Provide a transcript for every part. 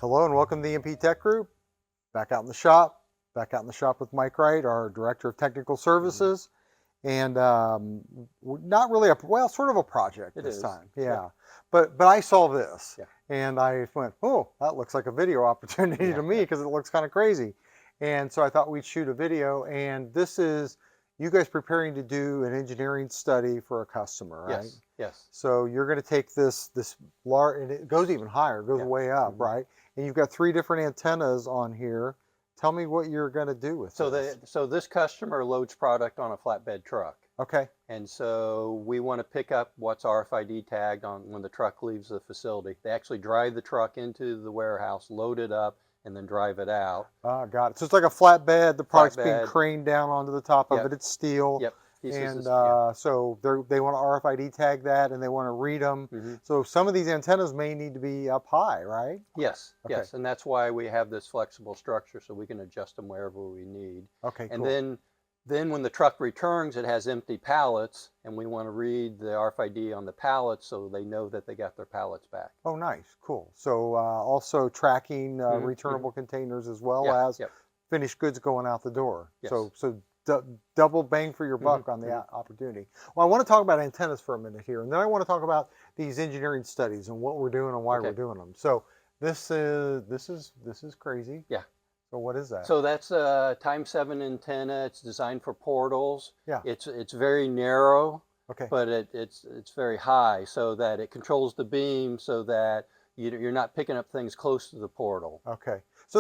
Hello and welcome to the EMP Tech Group. Back out in the shop with Mike Wright, our Director of Technical Services. And not really sort of a project this time. Yeah. But I saw this and I went, oh, that looks like a video opportunity to me because it looks kind of crazy. And so I thought we'd shoot a video, and this is you guys preparing to do an engineering study for a customer, right? Yes. So you're going to take this large, and it goes even higher, goes way up, right? And you've got 3 different antennas on here. Tell me what you're going to do with this. So this customer loads product on a flatbed truck. Okay. And so we want to pick up what's RFID tagged on when the truck leaves the facility. They actually drive the truck into the warehouse, load it up, and then drive it out. Ah, got it. So it's like a flatbed. The product's being craned down onto the top of it. It's steel. Yep. And so they want to RFID tag that, and they want to read them. So some of these antennas may need to be up high, right? Yes. Okay. Yes. And that's why we have this flexible structure, so we can adjust them wherever we need. Okay. And cool. then when the truck returns, it has empty pallets, and we want to read the RFID on the pallets so they know that they got their pallets back. Oh, nice. Cool. So also tracking returnable containers as well as finished goods going out the door. Yes. So double bang for your buck on the opportunity. Well, I want to talk about antennas for a minute here, and then I want to talk about these engineering studies and what we're doing and why we're doing them. So this is crazy. Yeah. So what is that? So that's a ×7 antenna. It's designed for portals. Yeah. It's very narrow. Okay. But it's very high, so that it controls the beam, so that you're not picking up things close to the portal. Okay. So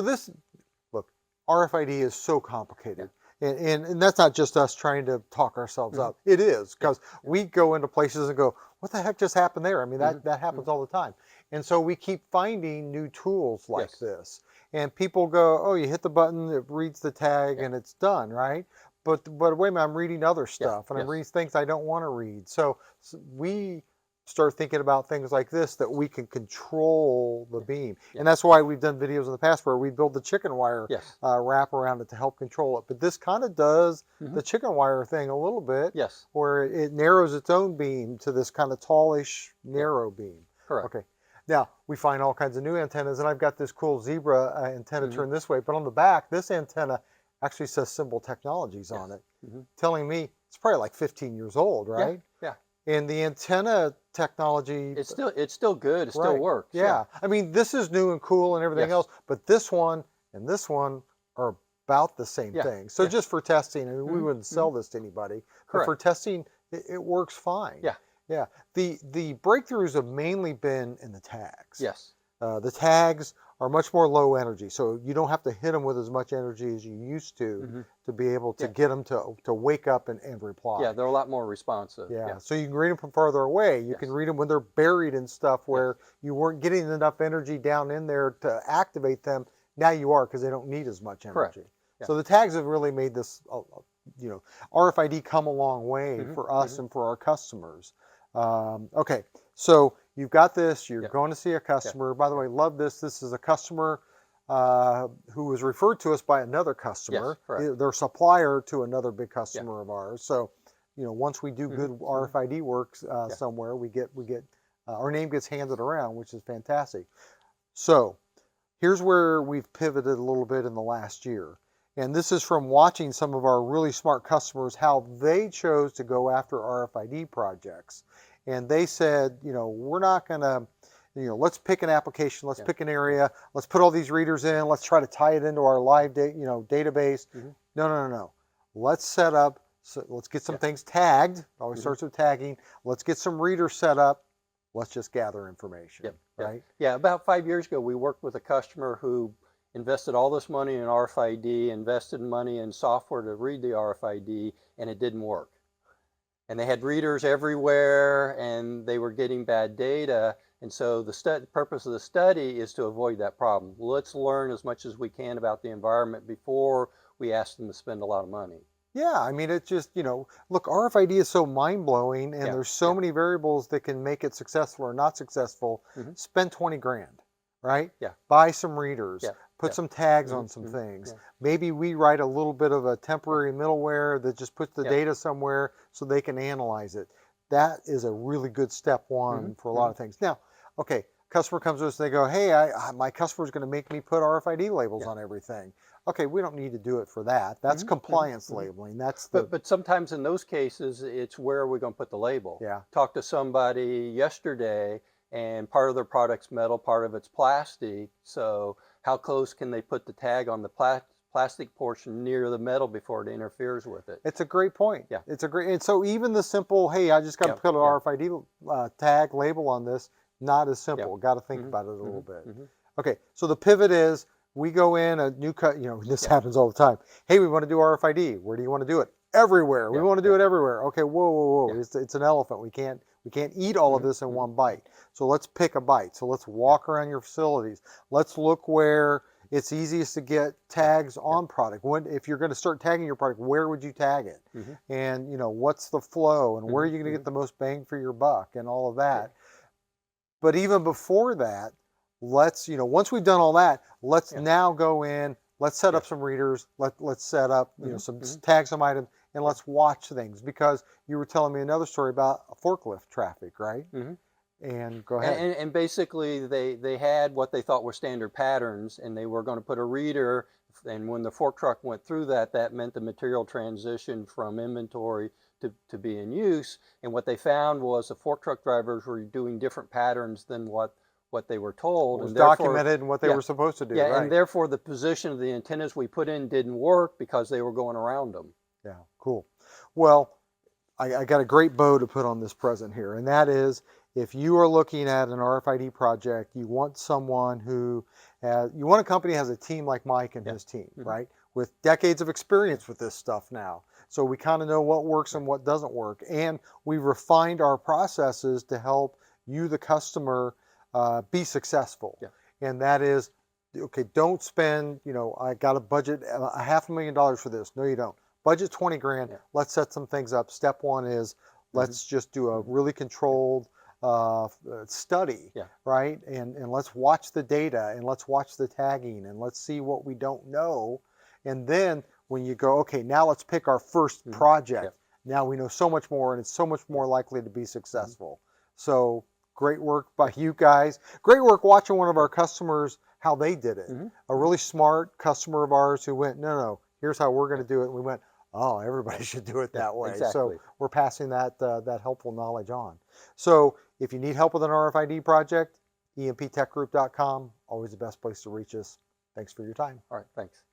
look, RFID is so complicated. And that's not just us trying to talk ourselves up. It is, because we go into places and go, what the heck just happened there? I mean, that happens all the time. And so we keep finding new tools like this. And people go, oh, you hit the button, it reads the tag, and it's done, right? But wait a minute, I'm reading other stuff, and I'm reading things I don't want to read. So we start thinking about things like this, that we can control the beam. And that's why we've done videos in the past where we build the chicken wire wrap around it to help control it. But this kind of does the chicken wire thing a little bit, where it narrows its own beam to this kind of tallish, narrow beam. Correct. Okay. Now, we find all kinds of new antennas, and I've got this cool zebra antenna turned this way, but on the back, this antenna actually says Symbol Technologies on it, telling me it's probably like 15 years old, right? Yeah. And the antenna technology, it's still good. It still works. Yeah. I mean, this is new and cool and everything else, but this one and this one are about the same thing. So just for testing, I mean, we wouldn't sell this to anybody, but for testing, it works fine. Yeah. The breakthroughs have mainly been in the tags. Yes. The tags are much more low energy, so you don't have to hit them with as much energy as you used to be able to get them to wake up and reply. Yeah, they're a lot more responsive. Yeah. So you can read them from farther away. You can read them when they're buried in stuff where you weren't getting enough energy down in there to activate them. Now you are, because they don't need as much energy. Correct. So the tags have really made this, RFID come a long way for us and for our customers. Okay, so you've got this, you're going to see a customer. By the way, love this. This is a customer who was referred to us by another customer. They're a supplier to another big customer of ours. So, once we do good RFID work somewhere, we get our name gets handed around, which is fantastic. So here's where we've pivoted a little bit in the last year. And this is from watching some of our really smart customers, how they chose to go after RFID projects. And they said, we're not going to, let's pick an application, let's pick an area, let's put all these readers in, let's try to tie it into our live database. No. Let's set up, let's get some things tagged. Always starts with tagging. Let's get some readers set up. Let's just gather information, right? Yeah, about 5 years ago, we worked with a customer who invested all this money in RFID, invested money in software to read the RFID, and it didn't work. And they had readers everywhere, and they were getting bad data. And so the purpose of the study is to avoid that problem. Let's learn as much as we can about the environment before we ask them to spend a lot of money. Yeah, I mean, it's just, look, RFID is so mind-blowing, and there's so many variables that can make it successful or not successful. Spend 20 grand, right? Yeah. Buy some readers. Put some tags on some things. Maybe we write a little bit of a temporary middleware that just puts the data somewhere so they can analyze it. That is a really good step one for a lot of things. Now, okay, Customer comes to us and they go, hey, my customer's going to make me put RFID labels on everything. Okay, we don't need to do it for that. That's compliance labeling. That's the. But sometimes in those cases, it's where are we going to put the label? Yeah. Talked to somebody yesterday, and part of their product's metal, part of it's plastic. So how close can they put the tag on the plastic portion near the metal before it interferes with it? It's a great point. Yeah. It's a great, and so even the simple, hey, I just got to put an RFID tag label on this, not as simple. Got to think about it a little bit. Okay, so the pivot is we go in a new cut. You know, this happens all the time. Hey, we want to do RFID. Where do you want to do it? Everywhere. We want to do it everywhere. Okay, whoa. It's an elephant. We can't eat all of this in one bite. So let's pick a bite. So let's walk around your facilities. Let's look where it's easiest to get tags on product. If you're going to start tagging your product, where would you tag it? And you know, what's the flow and where are you going to get the most bang for your buck and all of that. But even before that, let's, you know, once we've done all that, let's now go in, let's set up some readers, let's set up, you know, tag some items, and let's watch things, because you were telling me another story about forklift traffic, right? And go ahead. And basically they had what they thought were standard patterns, and they were going to put a reader, and when the fork truck went through that, that meant the material transition from inventory to be in use. And what they found was the fork truck drivers were doing different patterns than what they were told. It was and therefore, documented and what they were supposed to do. Yeah, right. And therefore the position of the antennas we put in didn't work because they were going around them. Yeah, cool. Well, I got a great bow to put on this present here, and that is, if you are looking at an RFID project, you want someone who you want a company that has a team like Mike and his team, right? With decades of experience with this stuff now. So we kind of know what works and what doesn't work. And we refined our processes to help you, the customer, be successful. And that is, okay, don't spend, you know, I got a budget, $500,000 for this. No, you don't. Budget 20 grand. Let's set some things up. Step one is let's just do a really controlled study, right? And let's watch the data, and let's watch the tagging, and let's see what we don't know. And then when you go, okay, now let's pick our first project. Now we know so much more, and it's so much more likely to be successful. So great work by you guys. Great work watching one of our customers, how they did it. A really smart customer of ours who went, no, here's how we're going to do it. And we went, oh, everybody should do it that way. Exactly. So we're passing that helpful knowledge on. So if you need help with an RFID project, emptechgroup.com, always the best place to reach us. Thanks for your time. All right, thanks.